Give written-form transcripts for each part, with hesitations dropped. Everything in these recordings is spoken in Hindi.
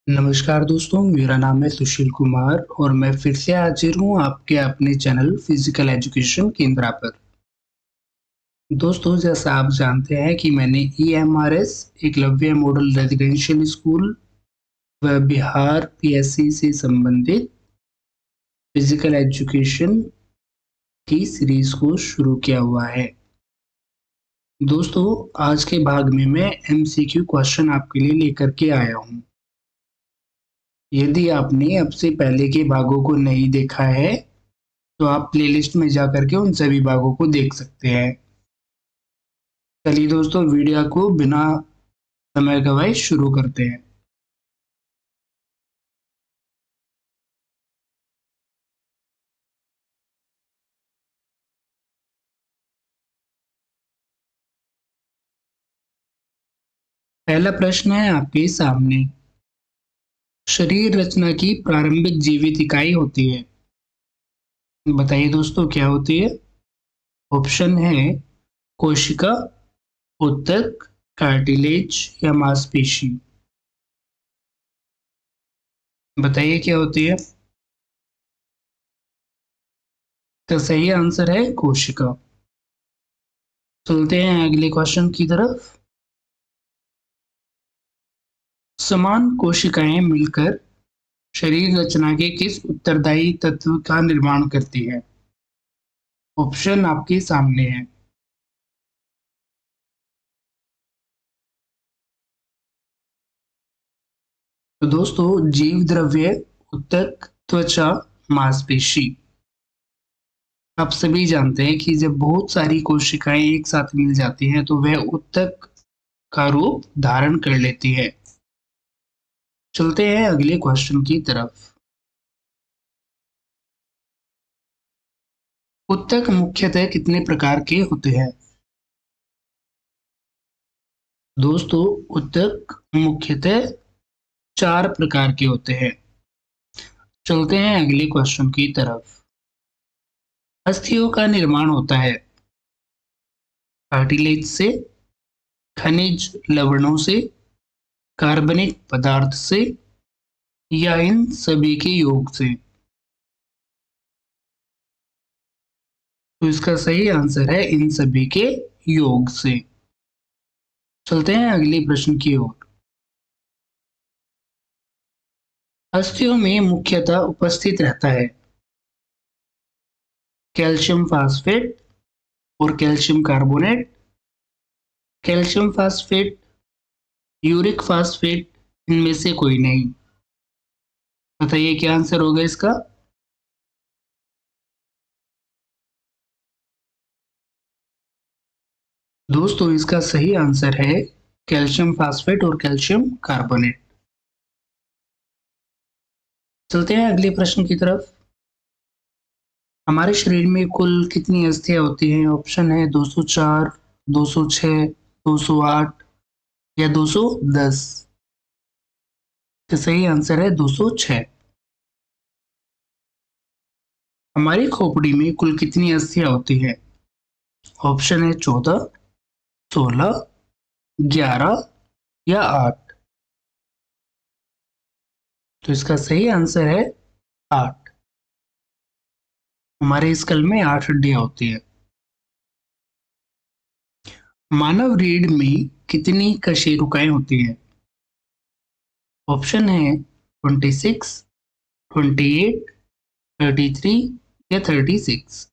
नमस्कार दोस्तों, मेरा नाम है सुशील कुमार और मैं फिर से हाजिर हूँ आपके अपने चैनल फिजिकल एजुकेशन केंद्रा पर। दोस्तों, जैसा आप जानते हैं कि मैंने EMRS Eklavya model residential school व बिहार PSC से संबंधित फिजिकल एजुकेशन की सीरीज को शुरू किया हुआ है। दोस्तों, आज के भाग में मैं MCQ क्वेश्चन आपके लिए लेकर के आया हूँ। यदि आपने अब से पहले के भागों को नहीं देखा है तो आप प्लेलिस्ट में जा करके उन सभी भागों को देख सकते हैं। चलिए दोस्तों, वीडियो को बिना समय गवाए शुरू करते हैं। पहला प्रश्न है आपके सामने। शरीर रचना की प्रारंभिक जीवित इकाई होती है। बताइए दोस्तों, क्या होती है? ऑप्शन है कोशिका, ऊतक, कार्टिलेज या मांसपेशी। बताइए क्या होती है? तो सही आंसर है कोशिका। चलते हैं अगले क्वेश्चन की तरफ। समान कोशिकाएं मिलकर शरीर रचना के किस उत्तरदायी तत्व का निर्माण करती है? ऑप्शन आपके सामने है। तो दोस्तों, जीव द्रव्य, ऊतक, त्वचा, मांसपेशी। आप सभी जानते हैं कि जब बहुत सारी कोशिकाएं एक साथ मिल जाती हैं तो वह ऊतक का रूप धारण कर लेती है। चलते हैं अगले क्वेश्चन की तरफ। ऊतक मुख्यतः कितने प्रकार के होते हैं? दोस्तों, ऊतक मुख्यतः 4 प्रकार के होते हैं। चलते हैं अगले क्वेश्चन की तरफ। अस्थियों का निर्माण होता है कार्टिलेज से, खनिज लवणों से, कार्बनिक पदार्थ से या इन सभी के योग से। तो इसका सही आंसर है इन सभी के योग से। चलते हैं अगले प्रश्न की ओर। अस्थियों में मुख्यतः उपस्थित रहता है कैल्शियम फास्फेट और calcium carbonate, calcium phosphate, uric phosphate, इनमें से कोई नहीं। बताइए क्या आंसर होगा इसका? दोस्तों, इसका सही आंसर है कैल्शियम फास्फेट और कैल्शियम कार्बोनेट। चलते हैं अगले प्रश्न की तरफ। हमारे शरीर में कुल कितनी अस्थियां होती हैं? ऑप्शन है 204, 206, 208 या 210। तो सही आंसर है 206। हमारी खोपड़ी में कुल कितनी अस्थियां होती हैं? ऑप्शन है 14, 16, 11 या 8। तो इसका सही आंसर है 8। हमारे स्कल में 8 हड्डियां होती है। मानव रीढ़ में कितनी कशेरुकाएं होती हैं? ऑप्शन है 26, 28, 33 या 36।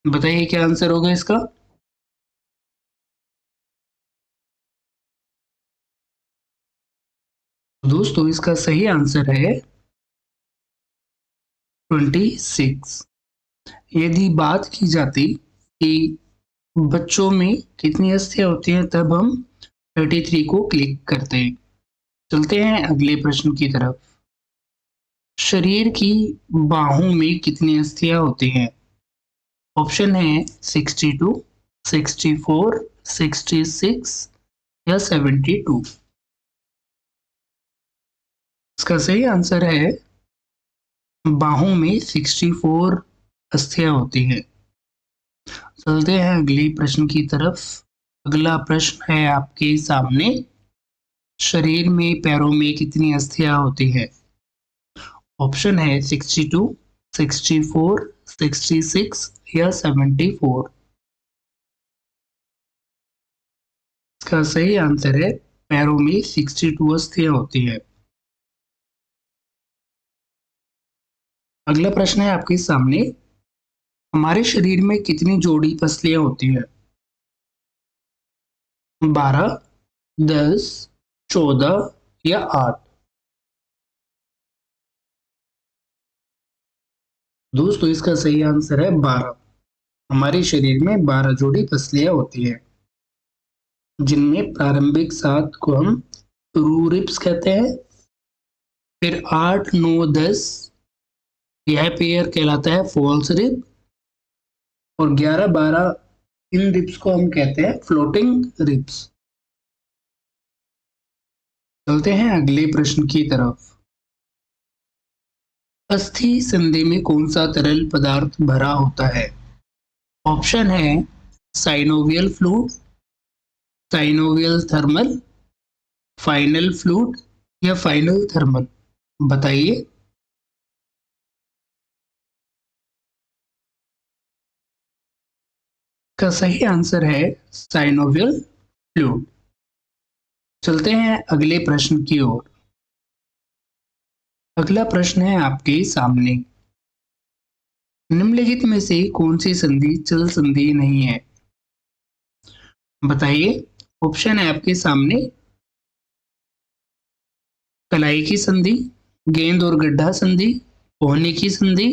बताइए क्या आंसर होगा इसका? दोस्तों, इसका सही आंसर है 26। यदि बात की जाती कि बच्चों में कितनी अस्थियां होती हैं तब हम 33 को क्लिक करते हैं। चलते हैं अगले प्रश्न की तरफ। शरीर की बाहों में कितनी अस्थियां होती हैं? ऑप्शन है 62, 64, 66 या 72। इसका सही आंसर है बाहों में 64 अस्थियां होती हैं। चलते हैं अगले प्रश्न की तरफ। अगला प्रश्न है आपके सामने। शरीर में पैरों में कितनी अस्थियां होती है? ऑप्शन है 62, 64, 66 या 74। इसका सही आंसर है पैरों में 62 अस्थियां होती है। अगला प्रश्न है आपके सामने, हमारे शरीर में कितनी जोड़ी पसलियां होती है? 12, 10, 14 या 8? दोस्तों इसका सही आंसर है 12। हमारे शरीर में 12 जोड़ी पसलियां होती है, जिनमें प्रारंभिक 7 को हम रू रिब्स कहते हैं, फिर 8, 9, 10 यह पेयर कहलाता है फॉल्स रिब, और 11, 12 इन रिब्स को हम कहते हैं फ्लोटिंग रिब्स। चलते हैं अगले प्रश्न की तरफ। अस्थि संधि में कौन सा तरल पदार्थ भरा होता है? ऑप्शन है synovial fluid, synovial thermal, final fluid या फाइनल थर्मल। बताइए। का सही आंसर है साइनोवियल फ्लूइड। चलते हैं अगले प्रश्न की ओर। अगला प्रश्न है आपके सामने, निम्नलिखित में से कौन सी संधि चल संधि नहीं है? बताइए। ऑप्शन है आपके सामने, कलाई की संधि, गेंद और गड्ढा संधि, कोहनी की संधि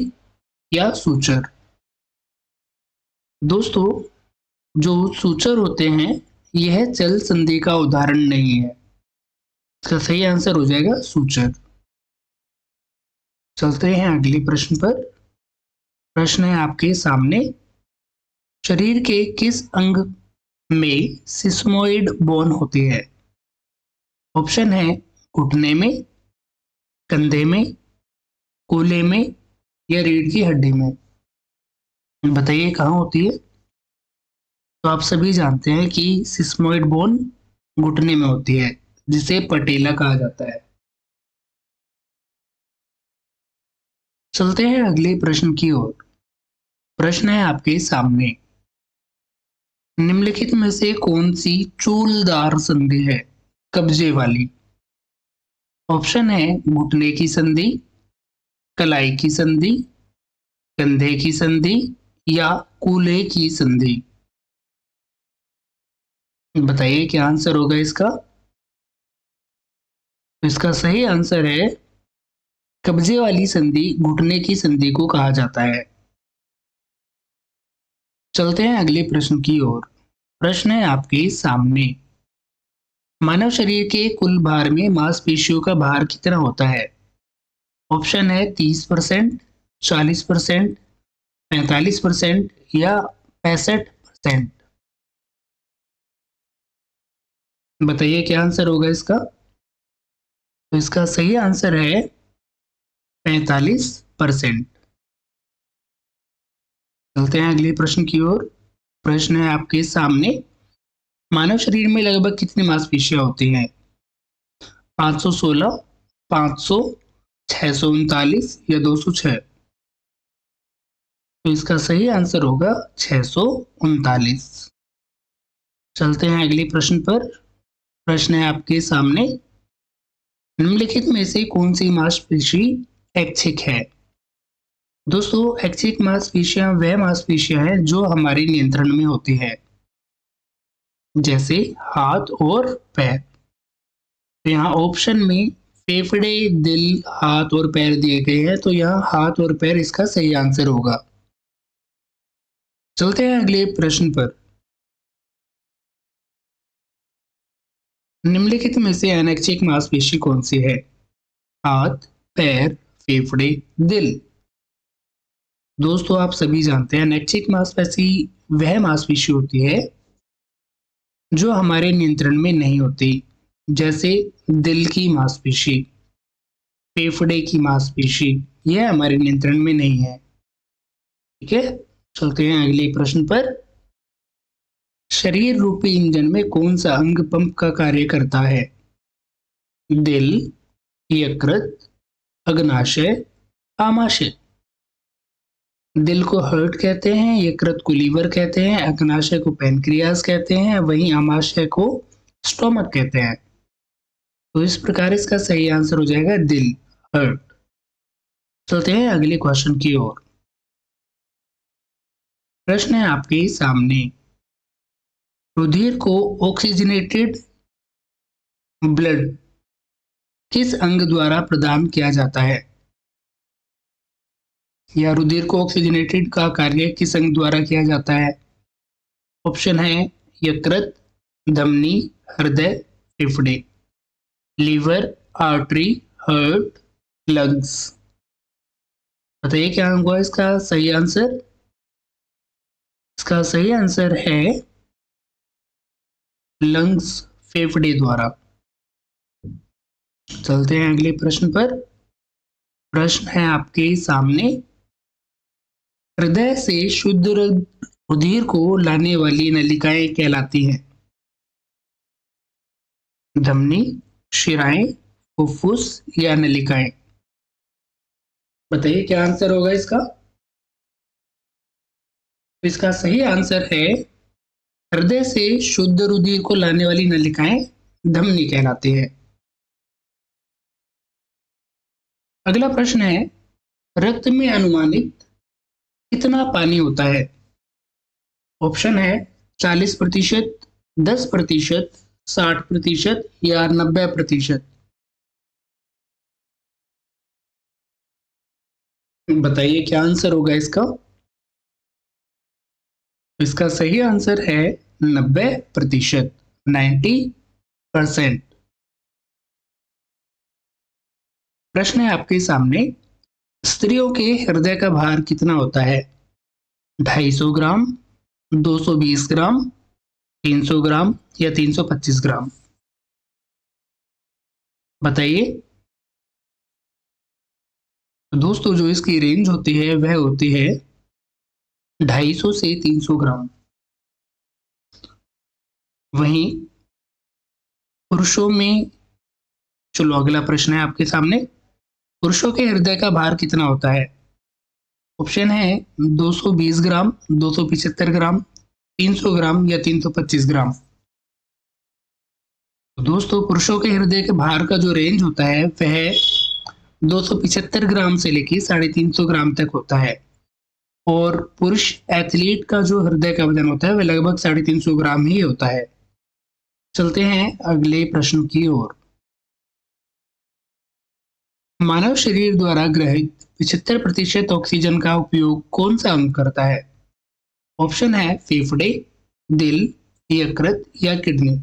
या सूचर। दोस्तों जो सूचर होते हैं यह चल संधि का उदाहरण नहीं है। इसका सही आंसर हो जाएगा सूचर। चलते हैं अगले प्रश्न पर। प्रश्न है आपके सामने, शरीर के किस अंग में सिस्मोइड बोन होती है? ऑप्शन है घुटने में, कंधे में, कूल्हे में या रीढ़ की हड्डी में। बताइए कहाँ होती है? तो आप सभी जानते हैं कि सिस्मोइड बोन घुटने में होती है, जिसे पटेला कहा जाता है। चलते हैं अगले प्रश्न की ओर। प्रश्न है आपके सामने, निम्नलिखित में से कौन सी चूलदार संधि है, कब्जे वाली? ऑप्शन है घुटने की संधि, कलाई की संधि, कंधे की संधि या कूल्हे की संधि। बताइए क्या आंसर होगा इसका? इसका सही आंसर है कब्जे वाली संधि घुटने की संधि को कहा जाता है। चलते हैं अगले प्रश्न की ओर। प्रश्न है आपके सामने, मानव शरीर के कुल भार में मांसपेशियों का भार कितना होता है? ऑप्शन है 30%, 40%, 45% या 65%। बताइए क्या आंसर होगा इसका? तो इसका सही आंसर है 45%। चलते हैं अगले प्रश्न की ओर। प्रश्न है आपके सामने, मानव शरीर में लगभग कितनी मांसपेशियां होती हैं? 516, 500, 639 या 206। तो इसका सही आंसर होगा 639। चलते हैं अगले प्रश्न पर। प्रश्न है आपके सामने, निम्नलिखित में से कौन सी मांसपेशी ऐच्छिक है? दोस्तों ऐच्छिक मांसपेशियां वह मांसपेशियां हैं जो हमारे नियंत्रण में होती है, जैसे हाथ और पैर। तो यहाँ ऑप्शन में फेफड़े, दिल, हाथ और पैर दिए गए हैं, तो यहाँ हाथ और पैर इसका सही आंसर होगा। चलते हैं अगले प्रश्न पर। निम्नलिखित में से अनैच्छिक मांसपेशी कौन सी है? हाथ, पैर, फेफड़े, दिल। दोस्तों आप सभी जानते हैं अनैच्छिक मांसपेशी वह मांसपेशी होती है जो हमारे नियंत्रण में नहीं होती, जैसे दिल की मांसपेशी, फेफड़े की मांसपेशी, यह हमारे नियंत्रण में नहीं है। ठीक है, चलते हैं अगले प्रश्न पर। शरीर रूपी इंजन में कौन सा अंग पंप का कार्य करता है? दिल, यकृत, अग्नाशय, आमाशय। दिल को हार्ट कहते हैं, यकृत को लीवर कहते हैं, अग्नाशय को पैनक्रियास कहते हैं, वहीं आमाशय को स्टोमक कहते हैं। तो इस प्रकार इसका सही आंसर हो जाएगा दिल, हार्ट। चलते हैं अगले क्वेश्चन की ओर। प्रश्न है आपके सामने, रुधिर को ऑक्सीजनेटेड ब्लड किस अंग द्वारा प्रदान किया जाता है, या रुधिर को ऑक्सीजनेटेड का कार्य किस अंग द्वारा किया जाता है? ऑप्शन है यकृत, धमनी, हृदय, फेफड़े। Liver, artery, heart, lungs. बताइए क्या होगा इसका सही आंसर? इसका सही आंसर है लंग्स, फेफड़े द्वारा। चलते हैं अगले प्रश्न पर। प्रश्न है आपके सामने, हृदय से शुद्ध रुधिर को लाने वाली नलिकाएं कहलाती हैं? धमनी, शिराएं, फुफ्फुस या नलिकाएं? बताइए क्या आंसर होगा इसका? इसका सही आंसर है हृदय से शुद्ध रुधिर को लाने वाली नलिकाएं धमनी कहलाती है। अगला प्रश्न है, रक्त में अनुमानित कितना पानी होता है? ऑप्शन है 40%, 10%, 60% या 90%। बताइए क्या आंसर होगा इसका? इसका सही आंसर है 90%, 90%। प्रश्न है आपके सामने, स्त्रियों के हृदय का भार कितना होता है? 250 ग्राम, 220 ग्राम, 300 ग्राम या 325 ग्राम? बताइए। दोस्तों जो इसकी रेंज होती है वह होती है 250 से 300 ग्राम। वहीं पुरुषों में, चलो अगला प्रश्न है आपके सामने, पुरुषों के हृदय का भार कितना होता है? ऑप्शन है 220 ग्राम, 275 ग्राम, 300 ग्राम या 325 ग्राम। दोस्तों पुरुषों के हृदय के भार का जो रेंज होता है वह 275 ग्राम से लेकर 350 ग्राम तक होता है, और पुरुष एथलीट का जो हृदय का वजन होता है वह लगभग 350 ग्राम ही होता है। चलते हैं अगले प्रश्न की ओर। मानव शरीर द्वारा ग्रहित 75% ऑक्सीजन का उपयोग कौन सा अंग करता है? ऑप्शन है फेफड़े, दिल, यकृत या किडनी।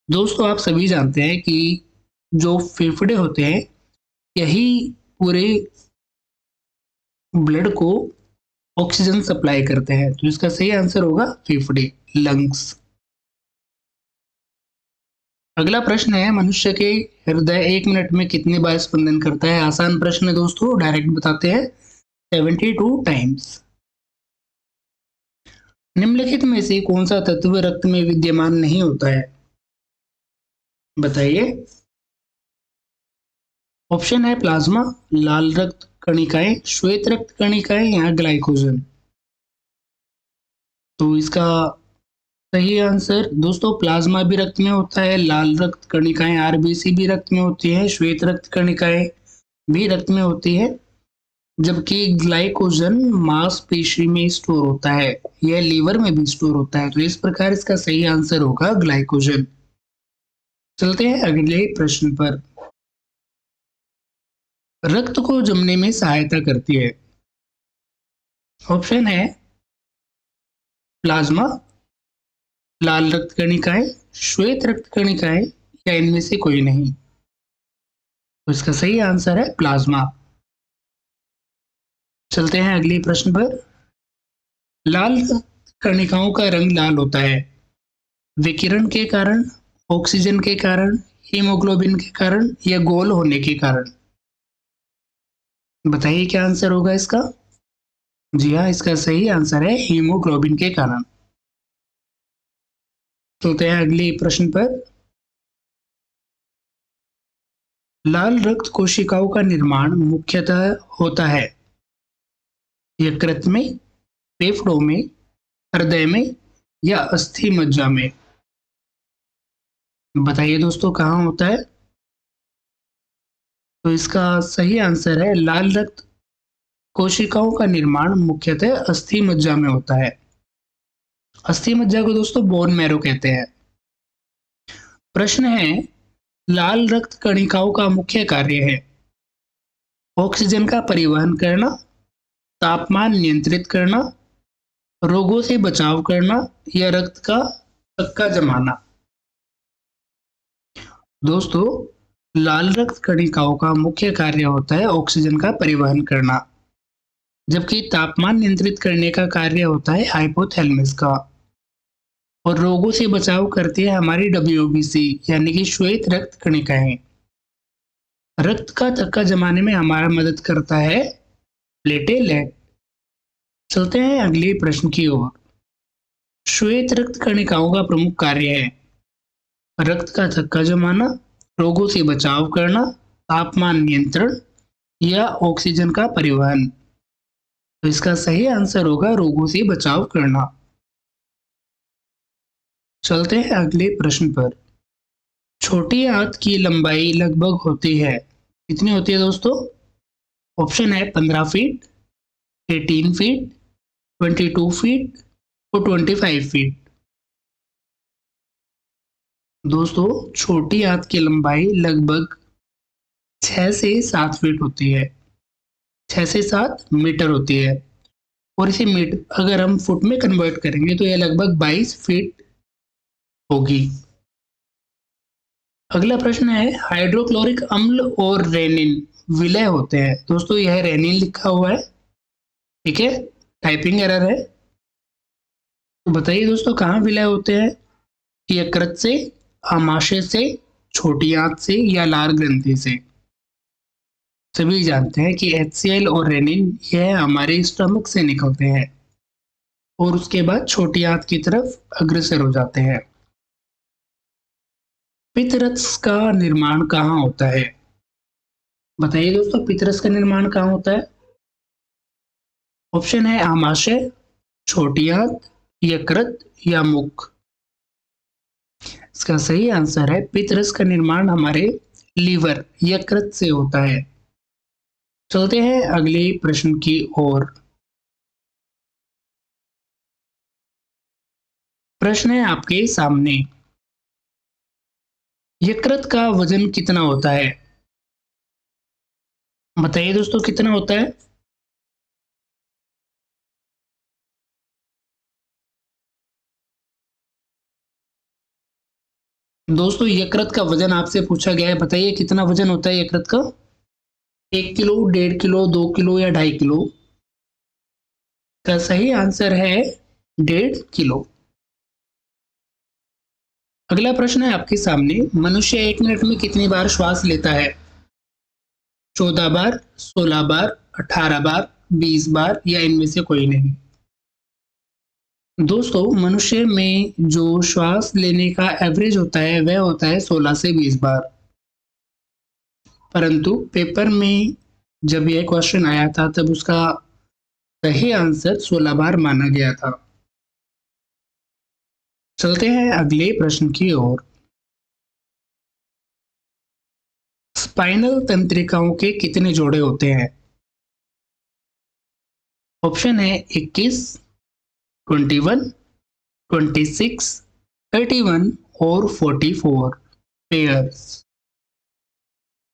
दोस्तों आप सभी जानते हैं कि जो फेफड़े होते हैं यही पूरे ब्लड को ऑक्सीजन सप्लाई करते हैं, तो इसका सही आंसर होगा फेफड़े, लंग्स। अगला प्रश्न है, मनुष्य के हृदय 1 मिनट में कितनी बार स्पंदन करता है? आसान प्रश्न है दोस्तों, डायरेक्ट बताते हैं, 72 टाइम्स। निम्नलिखित में से कौन सा तत्व रक्त में विद्यमान नहीं होता है? बताइए। ऑप्शन है प्लाज्मा, लाल रक्त कणिकाएं, श्वेत रक्त कणिकाएं या ग्लाइकोजन। तो इसका सही आंसर दोस्तों प्लाज्मा भी रक्त में होता है, लाल रक्त कणिकाएं आरबीसी भी रक्त में होती है, श्वेत रक्त कणिकाएं भी रक्त में होती है, जबकि ग्लाइकोजन मांसपेशी में स्टोर होता है, यह लीवर में भी स्टोर होता है। तो इस प्रकार इसका सही आंसर होगा ग्लाइकोजन। चलते हैं अगले प्रश्न पर। रक्त को जमने में सहायता करती है? ऑप्शन है प्लाज्मा, लाल रक्त कणिकाएं, श्वेत रक्त कणिकाएं या इनमें से कोई नहीं। तो इसका सही आंसर है प्लाज्मा। चलते हैं अगले प्रश्न पर। लाल रक्त कणिकाओं का रंग लाल होता है विकिरण के कारण, ऑक्सीजन के कारण, हीमोग्लोबिन के कारण या गोल होने के कारण? बताइए क्या आंसर होगा इसका? जी हाँ, इसका सही आंसर है हीमोग्लोबिन के कारण। चलते हैं अगले प्रश्न पर। लाल रक्त कोशिकाओं का निर्माण मुख्यतः होता है यकृत में, फेफड़ों में, हृदय में या अस्थि मज्जा में। बताइए दोस्तों कहाँ होता है? तो इसका सही आंसर है लाल रक्त कोशिकाओं का निर्माण मुख्यतः अस्थि मज्जा में होता है। अस्थि मज्जा को दोस्तों बोन मैरो कहते हैं। प्रश्न है, लाल रक्त कणिकाओं का मुख्य कार्य है ऑक्सीजन का परिवहन करना, तापमान नियंत्रित करना, रोगों से बचाव करना या रक्त का थक्का जमाना। दोस्तों, लाल रक्त कणिकाओं का मुख्य कार्य होता है ऑक्सीजन का परिवहन करना, जबकि तापमान नियंत्रित करने का कार्य होता है हाइपोथैलेमस का, और रोगों से बचाव करती है हमारी WBC यानी कि श्वेत रक्त कणिकाएं। रक्त का थक्का जमाने में हमारा मदद करता है प्लेटेलेट। चलते हैं अगले प्रश्न की ओर। श्वेत रक्त कणिकाओं का प्रमुख कार्य है रक्त का थक्का जमाना, रोगों से बचाव करना, तापमान नियंत्रण या ऑक्सीजन का परिवहन। तो इसका सही आंसर होगा रोगों से बचाव करना। चलते हैं अगले प्रश्न पर। छोटी आंत की लंबाई लगभग होती है, कितनी होती है दोस्तों? ऑप्शन है 15 फीट, 18 फीट, 22 फीट और 25 फीट। दोस्तों, छोटी आंत की लंबाई लगभग 6 से 7 फीट होती है, 6 से 7 मीटर होती है, और इसे मीटर अगर हम फुट में कन्वर्ट करेंगे तो यह लगभग 22 फीट होगी। अगला प्रश्न है, हाइड्रोक्लोरिक अम्ल और रेनिन विलय होते हैं। दोस्तों, यह रेनिन लिखा हुआ है, ठीक है, टाइपिंग एरर है। तो बताइए दोस्तों कहाँ विलय होते हैं? यकृत से, आमाशय से, छोटी आंत से या लार ग्रंथि से? सभी जानते हैं कि HCl और रेनिन यह हमारे स्टमक से निकलते हैं और उसके बाद छोटी आंत की तरफ अग्रसर हो जाते हैं। पित्तरस का निर्माण कहाँ होता है? बताइए दोस्तों पित्तरस का निर्माण कहाँ होता है? ऑप्शन है आमाशय, छोटी आंत, यकृत या मुख। इसका सही आंसर है पित्तरस का निर्माण हमारे लीवर यकृत से होता है। चलते हैं अगले प्रश्न की ओर। प्रश्न है आपके सामने, यकृत का वजन कितना होता है? बताइए दोस्तों कितना होता है? दोस्तों, यकृत का वजन आपसे पूछा गया है, बताइए कितना वजन होता है यकृत का? 1 किलो, 1.5 किलो, 2 किलो या 2.5 किलो? का सही आंसर है 1.5 किलो। अगला प्रश्न है आपके सामने, मनुष्य 1 मिनट में कितनी बार श्वास लेता है? 14 बार, 16 बार, 18 बार, 20 बार या इनमें से कोई नहीं? दोस्तों, मनुष्य में जो श्वास लेने का एवरेज होता है वह होता है 16 से 20 बार, परंतु पेपर में जब यह क्वेश्चन आया था तब उसका सही आंसर 16 बार माना गया था। चलते हैं अगले प्रश्न की ओर। स्पाइनल तंत्रिकाओं के कितने जोड़े होते हैं? ऑप्शन है 21, 21, 26, 31 और 44 पेयर्स।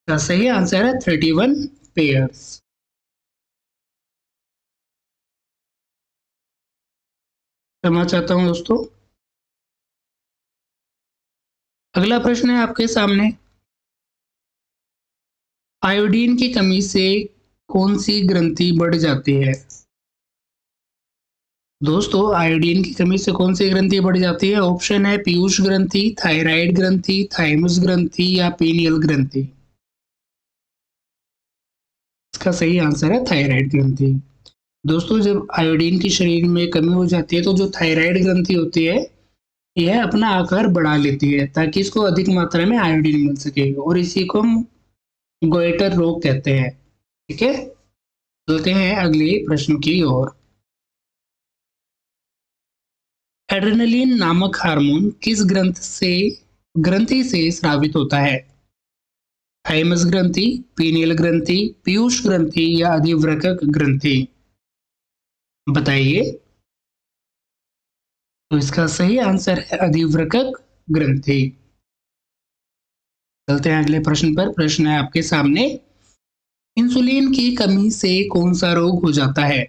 का सही आंसर है 31 पेयर्स। क्षमा चाहता हूं दोस्तों। अगला प्रश्न है आपके सामने, आयोडीन की कमी से कौन सी ग्रंथि बढ़ जाती है? दोस्तों, आयोडीन की कमी से कौन सी ग्रंथि बढ़ जाती है? ऑप्शन है पीयूष ग्रंथि, थायराइड ग्रंथि, थाइमस ग्रंथि या पीनियल ग्रंथि। इसका सही आंसर है थायराइड ग्रंथि। दोस्तों, जब आयोडीन की शरीर में कमी हो जाती है तो जो थायराइड ग्रंथि होती है यह अपना आकार बढ़ा लेती है ताकि इसको अधिक मात्रा में आयोडीन मिल सके, और इसी को हम गोइटर रोग कहते हैं। ठीक है, चलते हैं अगले प्रश्न की ओर। एड्रेनलिन नामक हार्मोन किस ग्रंथि से स्रावित होता है? थाइमस ग्रंथि, पीनियल ग्रंथि, पीयूष ग्रंथि या अधिवृक्क ग्रंथि? बताइए। तो इसका सही आंसर है अधिवृक्क ग्रंथि। चलते हैं अगले प्रश्न पर। प्रश्न है आपके सामने, इंसुलिन की कमी से कौन सा रोग हो जाता है?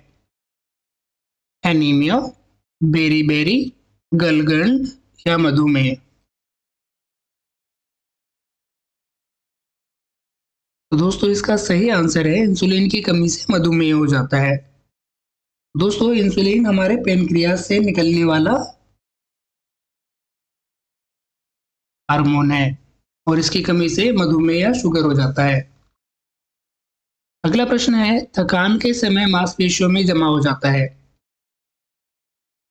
एनीमिया, बेरी गलगंड या मधुमेह? तो दोस्तों इसका सही आंसर है इंसुलिन की कमी से मधुमेह हो जाता है। दोस्तों इंसुलिन हमारे पेनक्रियास से निकलने वाला हार्मोन है और इसकी कमी से मधुमेह या शुगर हो जाता है। अगला प्रश्न है, थकान के समय मांसपेशियों में जमा हो जाता है।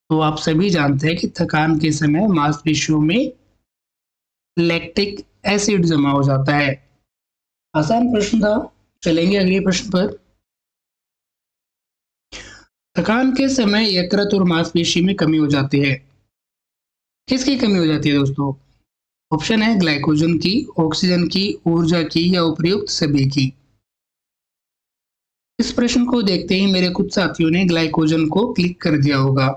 तो आप सभी जानते हैं कि थकान के समय मांसपेशियों में लैक्टिक एसिड जमा हो जाता है। आसान प्रश्न था। चलेंगे अगले प्रश्न पर। थकान के समय यकृत और मांसपेशी में कमी हो जाती है। किसकी कमी हो जाती है दोस्तों? ऑप्शन है ग्लाइकोजन की, ऑक्सीजन की, ऊर्जा की या उपर्युक्त सभी की। इस प्रश्न को देखते ही मेरे कुछ साथियों ने ग्लाइकोजन को क्लिक कर दिया होगा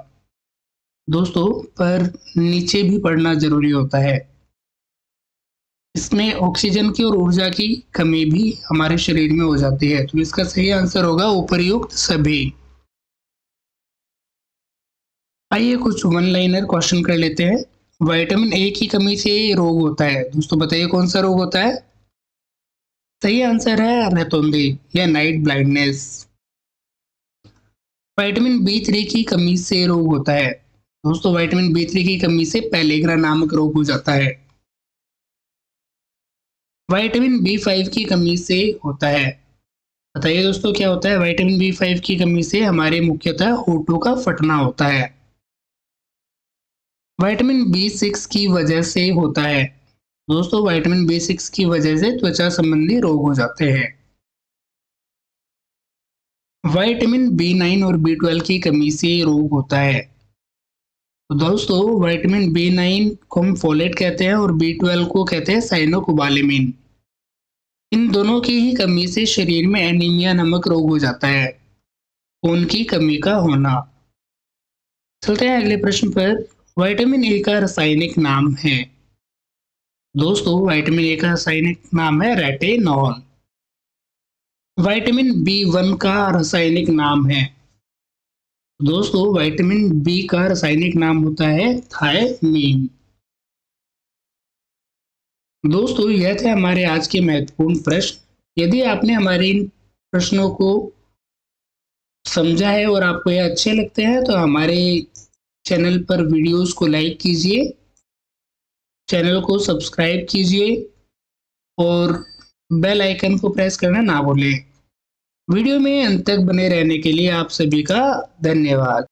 दोस्तों, पर नीचे भी पढ़ना जरूरी होता है। इसमें ऑक्सीजन की और ऊर्जा की कमी भी हमारे शरीर में हो जाती है, तो इसका सही आंसर होगा उपर्युक्त सभी। आइए कुछ वन लाइनर क्वेश्चन कर लेते हैं। विटामिन ए की कमी से रोग होता है दोस्तों, बताइए कौन सा रोग होता है? सही आंसर है रतौंधी या नाइट ब्लाइंडनेस। विटामिन बी3 की कमी से रोग होता है दोस्तों, विटामिन बी3 की कमी से पेलेग्रा नामक रोग हो जाता है। विटामिन बी5 की कमी से होता है, बताइए दोस्तों क्या होता है? विटामिन बी5 की कमी से हमारे मुख्यतः होठों का फटना होता है। विटामिन बी6 की वजह से होता है दोस्तों, विटामिन बी6 की वजह से त्वचा संबंधी रोग हो जाते हैं। विटामिन बी9 और बी12 की कमी से रोग होता है। तो दोस्तों विटामिन बी9 को हम फोलेट कहते हैं और बी12 को कहते हैं साइनोकोबालेमिन। इन दोनों की ही कमी से शरीर में एनीमिया नामक रोग हो जाता है, खून की कमी का होना। चलते हैं अगले प्रश्न पर। विटामिन ए का रासायनिक नाम है दोस्तों, विटामिन ए का रासायनिक नाम है रेटिनॉल। विटामिन बी1 का रासायनिक नाम है दोस्तों, विटामिन बी का रासायनिक नाम होता है थायमीन। दोस्तों यह थे हमारे आज के महत्वपूर्ण प्रश्न। यदि आपने हमारे इन प्रश्नों को समझा है और आपको ये अच्छे लगते हैं तो हमारे चैनल पर वीडियोस को लाइक कीजिए, चैनल को सब्सक्राइब कीजिए और बेल आइकन को प्रेस करना ना भूलें। वीडियो में अंत तक बने रहने के लिए आप सभी का धन्यवाद।